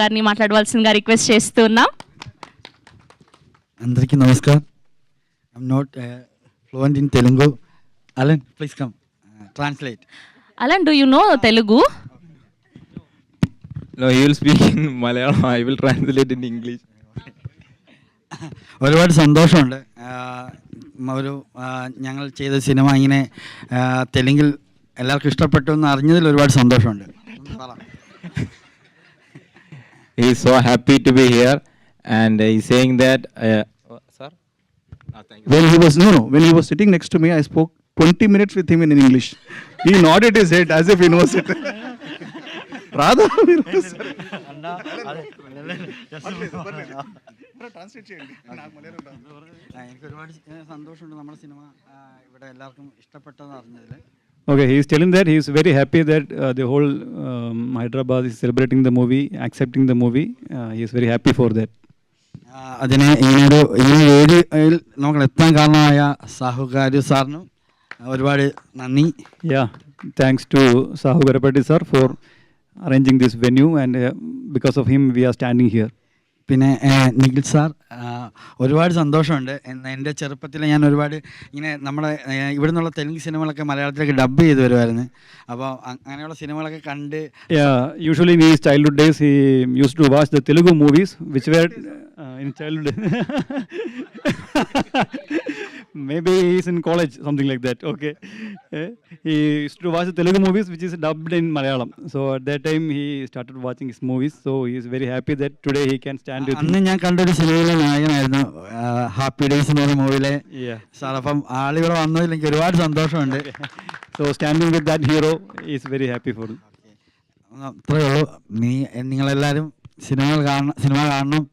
గారిని మాట్లాడవలసిందిగా రిక్వెస్ట్ చేస్తున్నాం. అందరికీ నమస్కారం. I'm not fluent in Telugu. Alan please come translate. Alan, do you know Telugu? No, he will speak in Malayalam. I will translate in English. ഒരുപാട് സന്തോഷമുണ്ട്. ഒരു ഞങ്ങൾ ചെയ്ത സിനിമ ഇങ്ങനെ തെലുങ്കിൽ എല്ലാവർക്കും ഇഷ്ടപ്പെട്ടു എന്ന് അറിഞ്ഞതിൽ ഒരുപാട് സന്തോഷമുണ്ട്. He is so happy to be here, and he is saying that. Sir? Thank you. When he was sitting next to me, I spoke 20 minutes with him in English. He nodded his head as if he knows it. Radha, എനിക്ക് ഒരുപാട് സന്തോഷമുണ്ട് നമ്മുടെ cinema ഇവിടെ എല്ലാവർക്കും ഇഷ്ടപ്പെട്ടെന്ന് അറിഞ്ഞതിൽ. Okay, he is telling that he is very happy that the whole Hyderabad is celebrating the movie, accepting the movie. He is very happy for that. അതിനെ ഈ വേദിയിൽ നമുക്ക് എത്താൻ കാരണമായ സാഹുകാരി സാറിനും ഒരുപാട് നന്ദി. Yeah, thanks to Sahu Garapati sir for arranging this venue, and because of him we are standing here. പിന്നെ നിഖിൽ സാർ, ഒരുപാട് സന്തോഷമുണ്ട്. എൻ്റെ ചെറുപ്പത്തിൽ ഞാൻ ഒരുപാട് ഇങ്ങനെ നമ്മുടെ ഇവിടെ നിന്നുള്ള തെലുങ്ക് സിനിമകളൊക്കെ മലയാളത്തിലേക്ക് ഡബ് ചെയ്ത് വരുമായിരുന്നു. അപ്പോൾ അങ്ങനെയുള്ള സിനിമകളൊക്കെ കണ്ട്, usually in his childhood days he used to watch the Telugu movies which were in childhood. Maybe he is in college, something like that. Okay, he used to watch the Telugu movies which is dubbed in Malayalam. So at that time he started watching his movies. So he is very happy that today he can stand with അന്ന് ഞാൻ കണ്ടൊരു സിനിമയിലെ നായകനായിരുന്നു, happy days എന്ന് പറഞ്ഞ മൂവിയിലെ sir. അപ്പം ആളിവിടെ വന്നതിൽ എനിക്ക് ഒരുപാട് സന്തോഷമുണ്ട്. So standing with that hero is very happy for him. അത്രയേ ഉള്ളൂ. നിങ്ങളെല്ലാവരും സിനിമ കാണണം,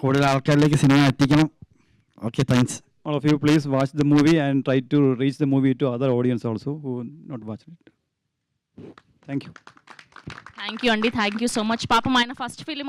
കൂടുതൽ ആൾക്കാരിലേക്ക് സിനിമ എത്തിക്കണം. Okay, thanks. All of you please watch the movie and try to reach the movie to other audience also who not watch it. Thank you. Thank you అండి, thank you so much. పాపం ఆయన first film